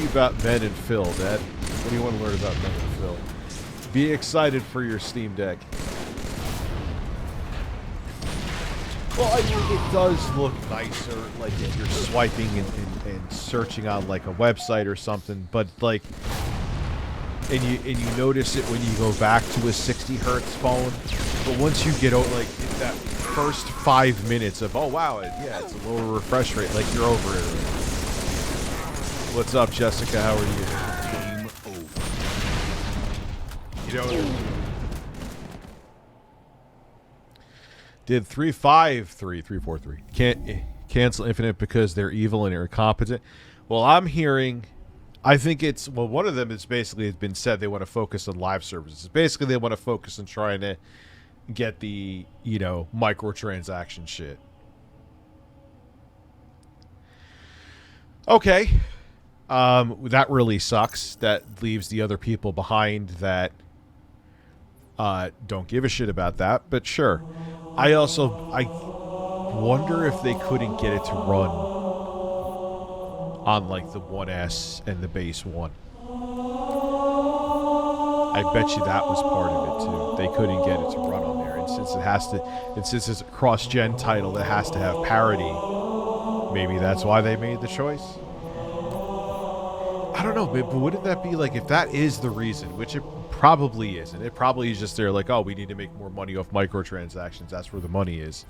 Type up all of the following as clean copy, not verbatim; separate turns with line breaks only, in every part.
you about Men and Phil, Dad. What do you want to learn about Men and Phil? Be excited for your Steam Deck. Well, I mean, it does look nicer, like if you're swiping and searching on like a website or something, but like, and you notice it when you go back to a 60 hertz phone. But once you get out, like that first 5 minutes of, oh wow, yeah, it's a lower refresh rate, like you're over it. What's up, Jessica? How are you? Game over. You know. Did 343 can't cancel Infinite because they're evil and incompetent? Well, I'm hearing, I think it's, well, one of them is basically it's been said they want to focus on live services. Basically, they want to focus on trying to get the, you know, microtransaction shit. Okay. That really sucks. That leaves the other people behind that don't give a shit about that, but sure. I wonder if they couldn't get it to run on like the 1S and the base one. I bet you that was part of it too. They couldn't get it to run on there, and since it's a cross-gen title that has to have parity, maybe that's why they made the choice. I don't know, but wouldn't that be like, if that is the reason, which it probably isn't. It probably is just they're like, oh, we need to make more money off microtransactions. That's where the money is.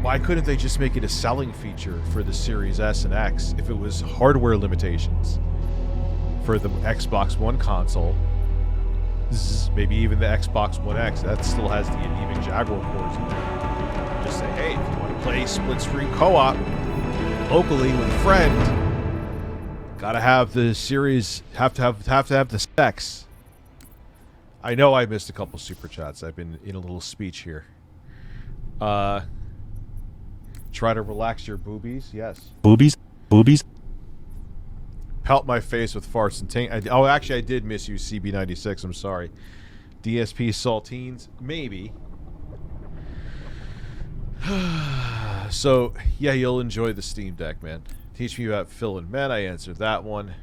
Why couldn't they just make it a selling feature for the Series S and X if it was hardware limitations for the Xbox One console? Maybe even the Xbox One X that still has the even Jaguar cores in there. Just say, hey, if you want to play split-screen co-op locally with a friend, gotta have the series, have to have the specs. I know I missed a couple super chats. I've been in a little speech here. Try to relax your boobies. Yes.
Boobies.
Pelt my face with farts and taint. Oh, actually, I did miss you, CB96. I'm sorry. DSP saltines, maybe. So yeah, you'll enjoy the Steam Deck, man. Teach me about Phil and Men. I answered that one.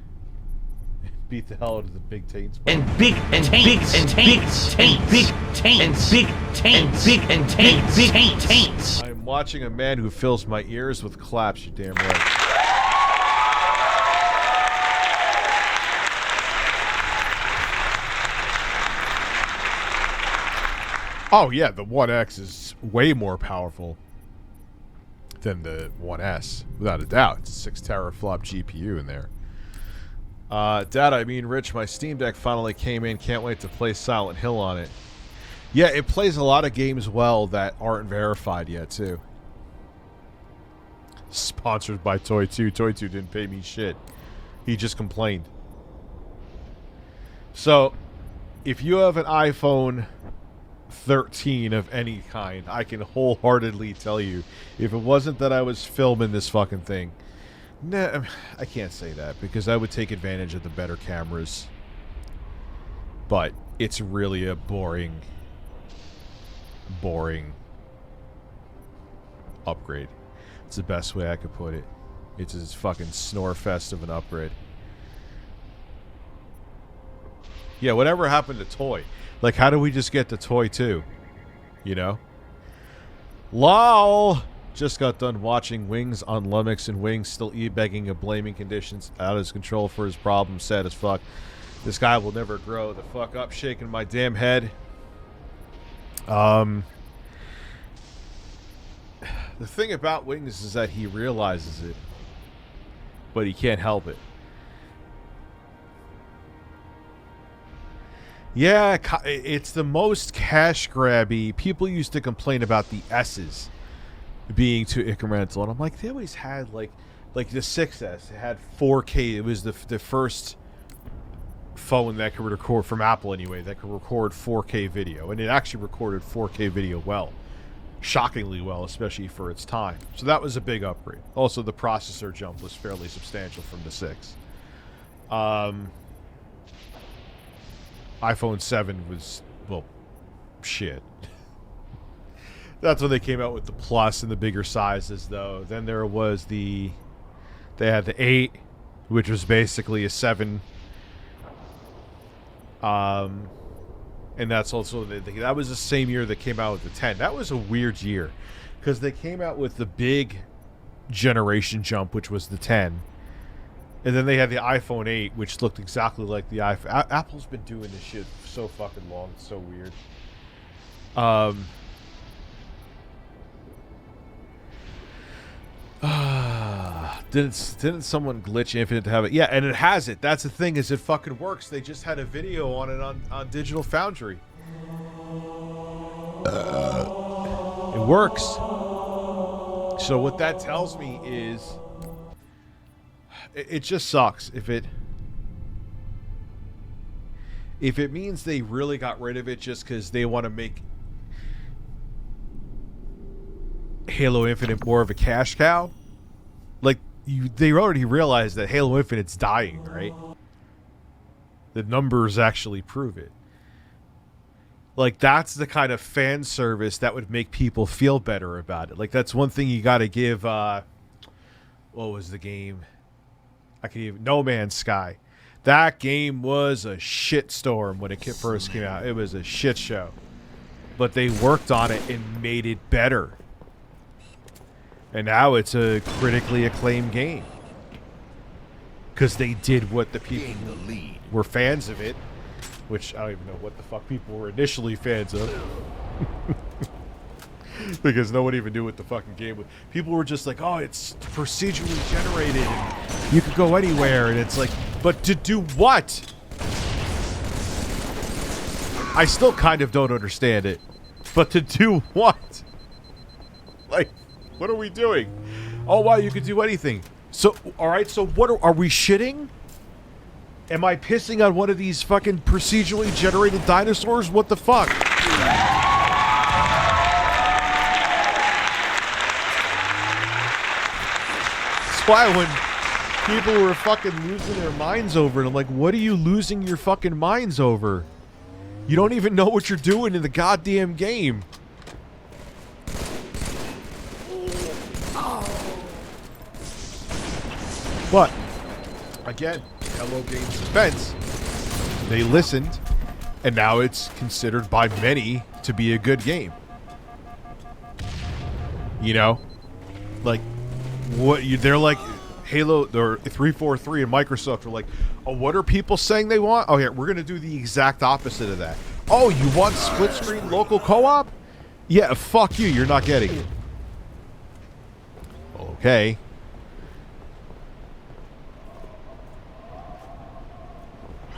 Beat the hell out of the big taints.
And big and taints and taints and big taints and big taints and taints big taints.
I'm watching a man who fills my ears with claps. You damn right. Oh yeah, the 1X is way more powerful than the 1S, without a doubt. It's a 6 teraflop GPU in there. Dad, I mean Rich, my Steam Deck finally came in. Can't wait to play Silent Hill on it. Yeah, it plays a lot of games well that aren't verified yet, too. Sponsored by Toy2. Toy2 didn't pay me shit. He just complained. So, if you have an iPhone 13 of any kind, I can wholeheartedly tell you, if it wasn't that I was filming this fucking thing, nah, I can't say that because I would take advantage of the better cameras, but it's really a boring upgrade. It's the best way I could put it. It's a fucking snore fest of an upgrade. Yeah, whatever happened to Toy? Like, how do we just get the Toy 2? You know? LOL! Just got done watching Wings on Lummox, and Wings still begging of blaming conditions out of his control for his problem. Sad as fuck. This guy will never grow the fuck up, shaking my damn head. The thing about Wings is that he realizes it, but he can't help it. Yeah, it's the most cash grabby. People used to complain about the S's being too incremental, and I'm like, they always had like the 6S. It had 4K. It was the first phone that could record, from Apple anyway, that could record 4K video, and it actually recorded 4K video well, shockingly well, especially for its time. So that was a big upgrade. Also, the processor jump was fairly substantial from the 6. iPhone 7 was, well, shit. That's when they came out with the Plus and the bigger sizes, though. Then there was they had the 8, which was basically a 7. And that's also that was the same year that came out with the 10. That was a weird year because they came out with the big generation jump, which was the 10, and then they had the iPhone 8, which looked exactly like the iPhone. Apple's been doing this shit so fucking long. It's so weird. Didn't someone glitch Infinite to have it? Yeah, and it has it. That's the thing, is it fucking works. They just had a video on it on Digital Foundry. It works. So what that tells me is it just sucks if it means they really got rid of it just because they want to make Halo Infinite more of a cash cow. Like, they already realized that Halo Infinite's dying, right? The numbers actually prove it. Like, that's the kind of fan service that would make people feel better about it. Like, that's one thing you got to give, what was the game? I can even, No Man's Sky. That game was a shitstorm when it first came out. It was a shit show. But they worked on it and made it better. And now it's a critically acclaimed game. Because they did what the people were fans of it. Which, I don't even know what the fuck people were initially fans of. Because no one even knew what the fucking game was. People were just like, oh, it's procedurally generated and you could go anywhere. And it's like, but to do what? I still kind of don't understand it. But to do what? Like, what are we doing? Oh, wow, you could do anything. So, alright, so what are we shitting? Am I pissing on one of these fucking procedurally generated dinosaurs? What the fuck? That's why when people were fucking losing their minds over it, I'm like, what are you losing your fucking minds over? You don't even know what you're doing in the goddamn game. But, again, Hello Games' defense, they listened, and now it's considered by many to be a good game. You know? Like, they're like, Halo, or 343 and Microsoft are like, oh, what are people saying they want? Oh, yeah, we're going to do the exact opposite of that. Oh, you want split-screen local co-op? Yeah, fuck you, you're not getting it. Okay.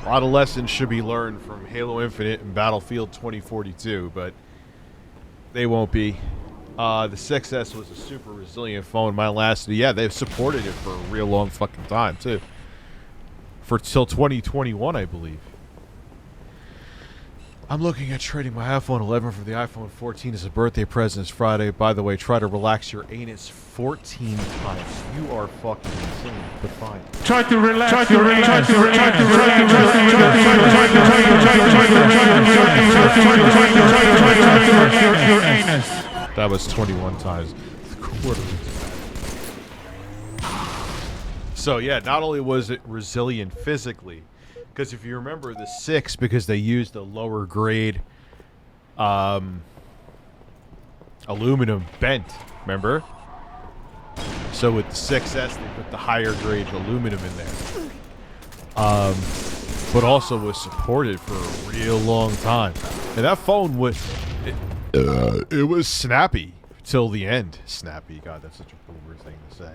A lot of lessons should be learned from Halo Infinite and Battlefield 2042, but they won't be. The 6S was a super resilient phone. Mine lasted, yeah, they've supported it for a real long fucking time, too. Till 2021, I believe. I'm looking at trading my iPhone 11 for the iPhone 14 as a birthday present this Friday. By the way, try to relax your anus 14 times. You are fucking insane, but fine.
Try to relax your anus.
That was 21 times. Quarter. So yeah, not only was it resilient physically, because if you remember the 6, because they used a lower grade aluminum bent, remember? So with the 6S, they put the higher grade aluminum in there. But also was supported for a real long time. And that phone was, it was snappy till the end. Snappy, God, that's such a boomer thing to say.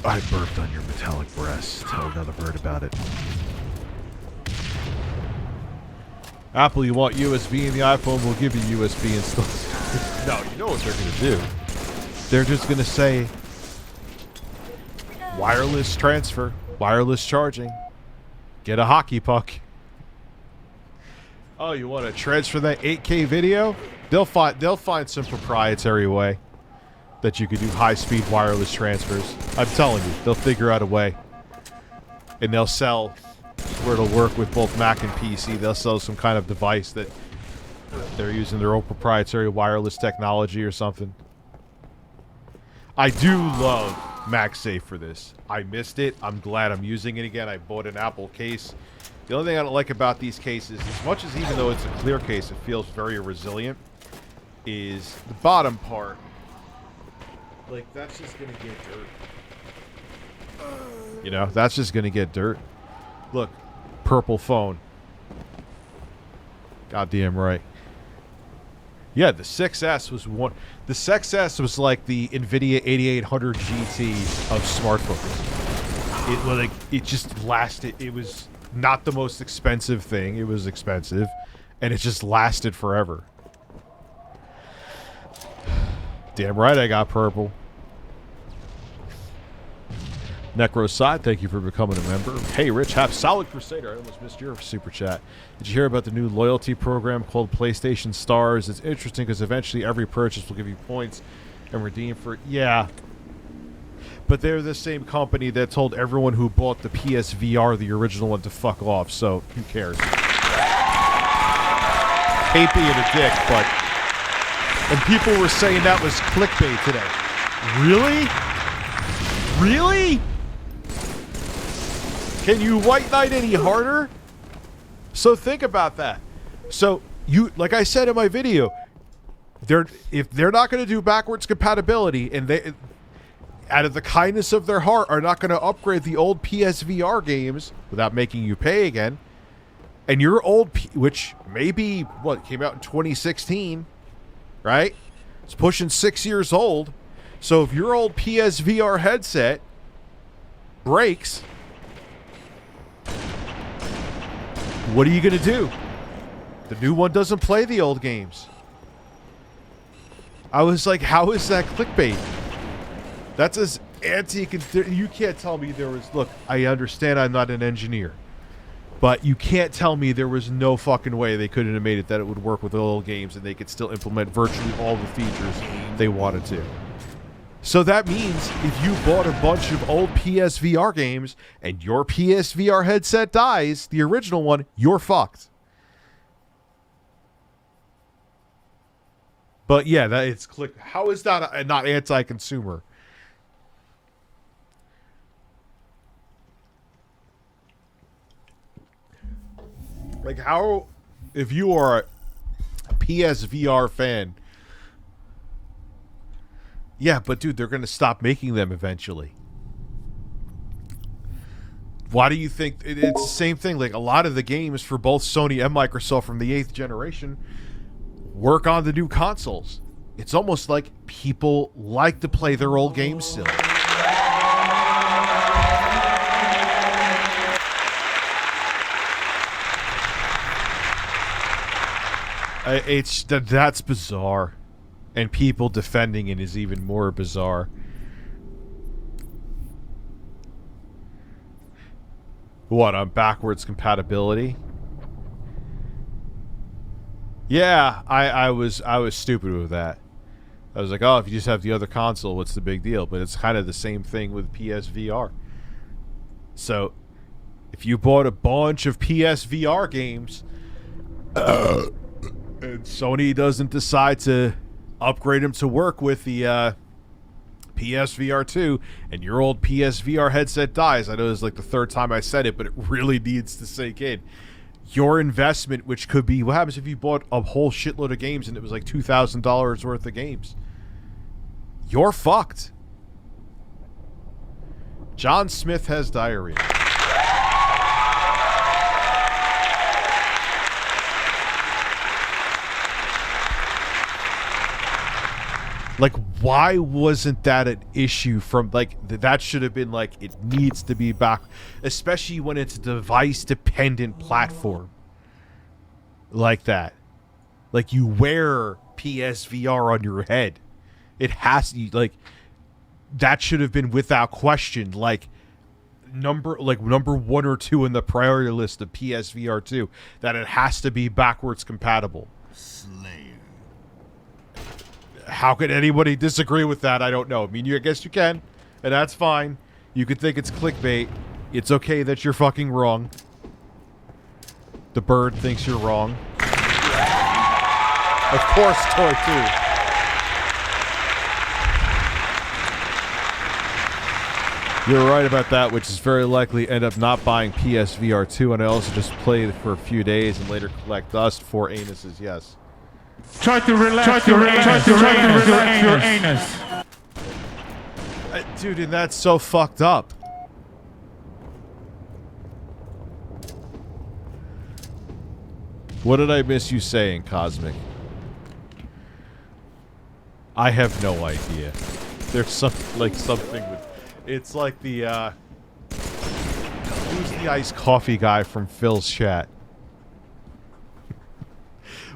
I burped on your metallic breast. Tell another bird about it. Apple, you want USB in the iPhone? We'll give you USB installed. No, you know what they're going to do. They're just going to say wireless transfer, wireless charging. Get a hockey puck. Oh, you want to transfer that 8K video? They'll find some proprietary way that you could do high-speed wireless transfers. I'm telling you, they'll figure out a way. And they'll sell, where it'll work with both Mac and PC, they'll sell some kind of device that they're using their own proprietary wireless technology or something. I do love MagSafe for this. I missed it. I'm glad I'm using it again. I bought an Apple case. The only thing I don't like about these cases, as much as even though it's a clear case, it feels very resilient, is the bottom part. Like, that's just going to get dirt. You know, that's just going to get dirt. Look, purple phone. Goddamn right. Yeah, the 6S was one. The 6S was like the NVIDIA 8800 GT of smartphones. It just lasted. It was not the most expensive thing. It was expensive, and it just lasted forever. Damn right, I got purple. Necroside, thank you for becoming a member. Hey, Rich, have Solid Crusader. I almost missed your super chat. Did you hear about the new loyalty program called PlayStation Stars? It's interesting because eventually every purchase will give you points and redeem for... Yeah. But they're the same company that told everyone who bought the PSVR, the original one, to fuck off, so who cares? Hate being a dick, but... And people were saying that was clickbait today. Really? Really? Can you white knight any harder? So think about that. So you, like I said in my video, if they're not going to do backwards compatibility, and they, out of the kindness of their heart, are not going to upgrade the old PSVR games without making you pay again, and your old, which maybe what came out in 2016, right? It's pushing 6 years old. So if your old PSVR headset breaks, what are you going to do? The new one doesn't play the old games. I was like, how is that clickbait? That's as you can't tell me there was... Look, I understand I'm not an engineer, but you can't tell me there was no fucking way they couldn't have made it that it would work with the old games and they could still implement virtually all the features they wanted to. So that means if you bought a bunch of old PSVR games and your PSVR headset dies, the original one, you're fucked. But yeah, that it's click. How is that not anti-consumer? Like, how, if you are a PSVR fan... Yeah, but dude, they're going to stop making them eventually. Why do you think... It's the same thing. Like, a lot of the games for both Sony and Microsoft from the 8th generation work on the new consoles. It's almost like people like to play their old games still. That's bizarre. And people defending it is even more bizarre. What, on backwards compatibility? Yeah, I was stupid with that. I was like, oh, if you just have the other console, what's the big deal? But it's kind of the same thing with PSVR. So, if you bought a bunch of PSVR games, and Sony doesn't decide to upgrade them to work with the PSVR 2, and your old PSVR headset dies. I know it's like the third time I said it, but it really needs to sink in. Your investment, which could be... What happens if you bought a whole shitload of games and it was like $2,000 worth of games? You're fucked. John Smith has diarrhea. Like, why wasn't that an issue from, like, that should have been, like, it needs to be back, especially when it's a device-dependent platform like that. Like, you wear PSVR on your head. It has to, like, that should have been without question, like, number 1 or 2 in the priority list of PSVR 2, that it has to be backwards compatible. How could anybody disagree with that? I don't know. I mean, I guess you can, and that's fine. You could think it's clickbait. It's okay that you're fucking wrong. The bird thinks you're wrong. Of course, Toy 2. You're right about that, which is very likely end up not buying PSVR 2, and I also just play it for a few days and later collect dust for anuses, yes.
Try to relax your anus.
Dude, and that's so fucked up. What did I miss you saying, Cosmic? I have no idea. There's something with... It's like the, who's the iced coffee guy from Phil's chat?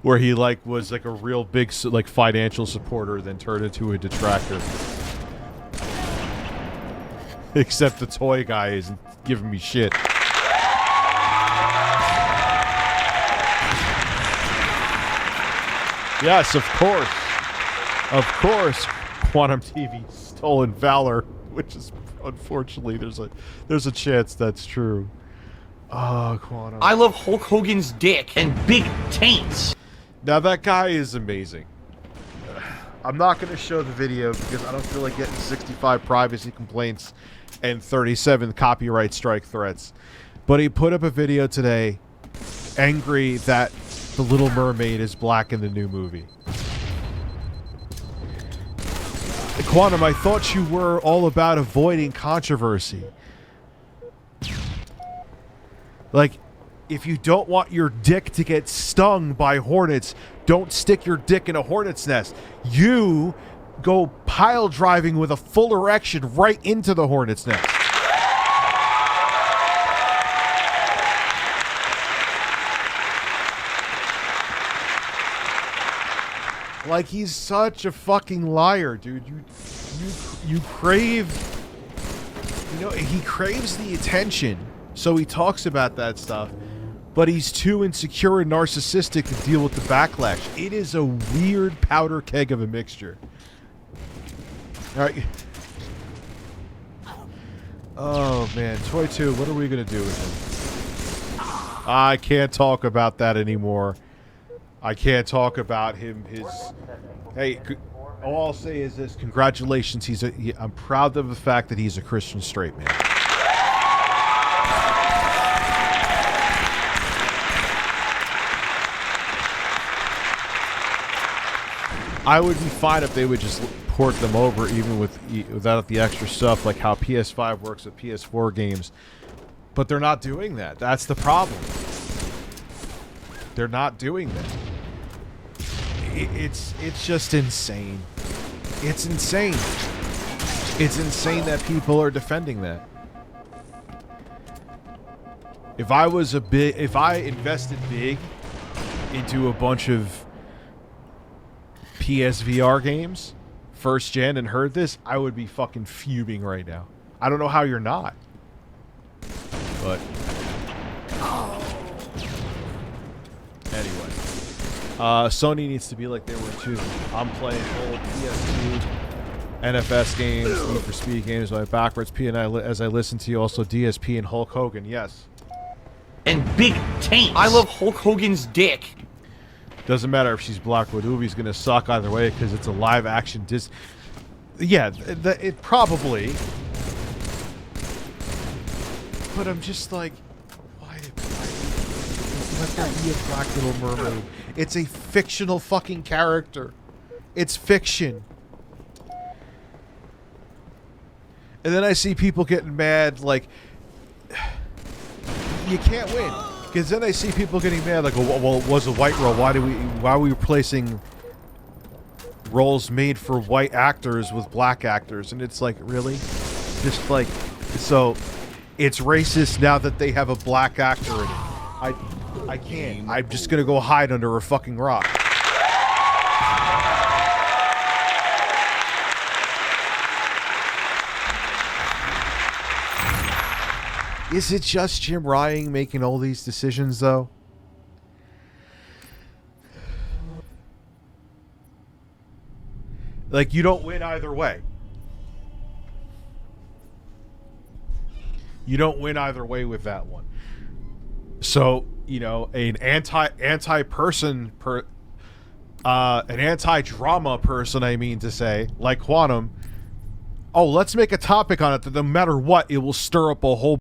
Where he, like, was, like, a real big, like, financial supporter, then turned into a detractor. Except the toy guy isn't giving me shit. Yes, of course. Of course, Quantum TV stolen valor, which is unfortunately there's a chance that's true. Oh, Quantum.
I love Hulk Hogan's dick and big taints.
Now that guy is amazing. I'm not going to show the video because I don't feel like getting 65 privacy complaints and 37 copyright strike threats. But he put up a video today angry that The Little Mermaid is black in the new movie. Quantum, I thought you were all about avoiding controversy. Like, if you don't want your dick to get stung by hornets, don't stick your dick in a hornet's nest. You go pile driving with a full erection right into the hornet's nest. Like, he's such a fucking liar, dude. You crave... You know, he craves the attention, so he talks about that stuff, but he's too insecure and narcissistic to deal with the backlash. It is a weird powder keg of a mixture. Alright. Oh, man. Toy 2, what are we gonna do with him? I can't talk about that anymore. I can't talk about him, hey, all I'll say is this. Congratulations. I'm proud of the fact that he's a Christian straight man. I would be fine if they would just port them over even without the extra stuff, like how PS5 works with PS4 games. But they're not doing that. That's the problem. They're not doing that. It's just insane. It's insane. It's insane that people are defending that. If I invested big into a bunch of PSVR games, first gen, and heard this, I would be fucking fuming right now. I don't know how you're not. But anyway. Sony needs to be like they were too. I'm playing old PS2, NFS games, Need for Speed games, my backwards P, and as I listen to you, also DSP and Hulk Hogan, yes.
And big taints. I love Hulk Hogan's dick.
Doesn't matter if she's black, the movie's gonna suck either way because it's a live action Yeah, it probably. But I'm just like, why let there be a Black Little Mermaid? It's a fictional fucking character. It's fiction. And then I see people getting mad, like, you can't win. Because then I see people getting mad, like, well, it was a white role. Why are we replacing roles made for white actors with black actors? And it's like, really? Just like, so it's racist now that they have a black actor in it. I can't. I'm just gonna go hide under a fucking rock. Is it just Jim Ryan making all these decisions, though? Like, you don't win either way. You don't win either way with that one. So, you know, an anti-drama person, I mean to say, like Quantum, oh, let's make a topic on it that no matter what, it will stir up a whole